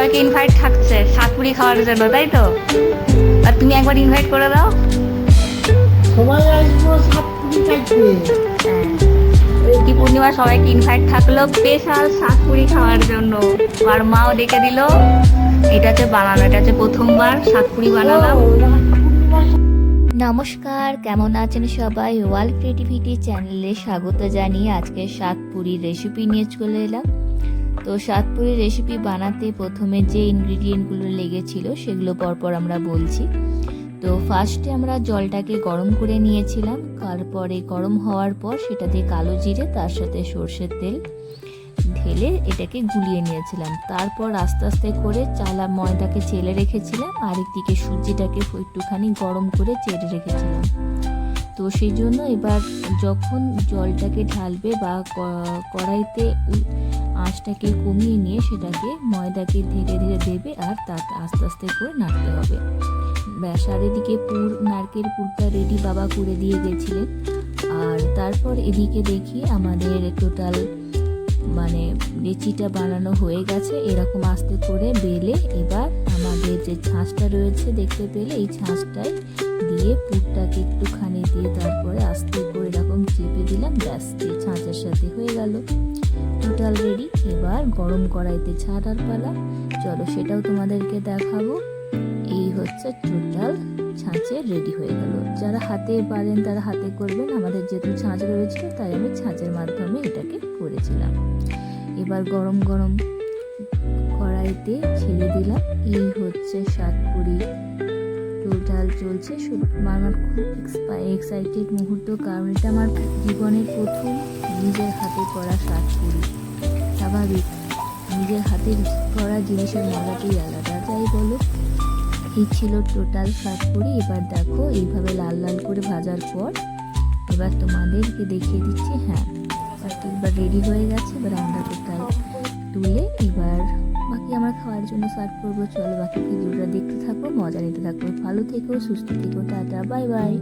সবাইকে ইনভাইট থাকছে সাতপুরি খাওয়ার জন্য, তাই তো? আর তুমি একবার ইনভাইট করে দাও। সবাই আসবো সাতপুরি খাইতে। কি পূর্ণিমা সবাইকে ইনভাইট থাকলো স্পেশাল সাতপুরি খাওয়ার জন্য। আর মাও ডেকে দিল। এটা হচ্ছে বানানো, এটা হচ্ছে প্রথমবার সাতপুরি বানালাম। নমস্কার, কেমন আছেন সবাই? ওয়ার্ল্ড ক্রিয়েটিভিটি চ্যানেলে স্বাগত জানিয়ে আজকে সাতপুরির রেসিপি নিয়ে চলে এলাম। তো সাতপুরির রেসিপি বানাতে প্রথমে যে ইনগ্রিডিয়েন্টগুলো লেগেছিল সেগুলো পরপর আমরা বলছি। তো ফার্স্টে আমরা জলটাকে গরম করে নিয়েছিলাম, তারপরে গরম হওয়ার পর সেটাতে কালো জিরে তার সাথে সর্ষের তেল ঢেলে এটাকে গুলিয়ে নিয়েছিলাম। তারপর আস্তে আস্তে করে চালা ময়দাকে চেলে রেখেছিলাম, আরেকদিকে সুজিটাকে একটুখানি গরম করে চেড়ে রেখেছিলাম। তো সেই জন্য এবার যখন জলটাকে ঢালবে বা কড়াইতে আঁচটাকে কমিয়ে নিয়ে সেটাকে ময়দাকে ধীরে ধীরে দেবে আর তার আস্তে আস্তে করে নাড়তে হবে। ব্যাস, আর এদিকে নারকেল পুরটা রেডি বাবা করে দিয়ে গেছিলেন। আর তারপর এদিকে দেখি আমাদের টোটাল লেচিটা বানানো হয়ে গেছে। এরকম আস্তে করে বেলে এবার আমাদের যে ছাঁচটা রয়েছে দেখতে পেলে এই ছাঁচটায় দিয়ে পুরটাকে একটুখানি দিয়ে তারপরে আস্তে করে এরকম চেপে দিলাম। ব্যাস, ছাঁচের সাথে হয়ে গেল, টোটাল রেডি। এবার গরম কড়াইতে ছাড়ার পালা, চলো সেটাও তোমাদেরকে দেখাবো। এই হচ্ছে টোটাল ছাঁচে রেডি হয়ে গেল। যারা হাতে পারেন তারা হাতে করবেন, আমাদের যেহেতু ছাঁচ রয়েছিল তাই আমি ছাঁচের মাধ্যমে এটাকে করেছিলাম। এবার গরম গরম কড়াইতে ছেড়ে দিলাম। এই হচ্ছে সাতপুরি টোটাল চলছে। আমার খুব এক্সাইটেড মুহূর্ত, কারণ এটা আমার জীবনের প্রথম নিজের হাতে করা সাতপুরি। স্বাভাবিক, নিজের হাতে করা জিনিসের মজাটাই আলাদা, যাই বলো। এই ছিল টোটাল সাতপুরি। এবার দেখো এইভাবে লাল লাল করে ভাজার পর এবার তোমাদেরকে দেখিয়ে দিচ্ছি। হ্যাঁ, এবার রেডি হয়ে গেছে। এবার আমরা টোটাল তুলে এবার বাকি আমরা খাওয়ার জন্য সার্ভ করবো। চলো বাকি ভিডিওটা দেখতে থাকো, মজা নিতে থাকো। ভালো থেকো, সুস্থ থেকো, টাটা, বাই বাই।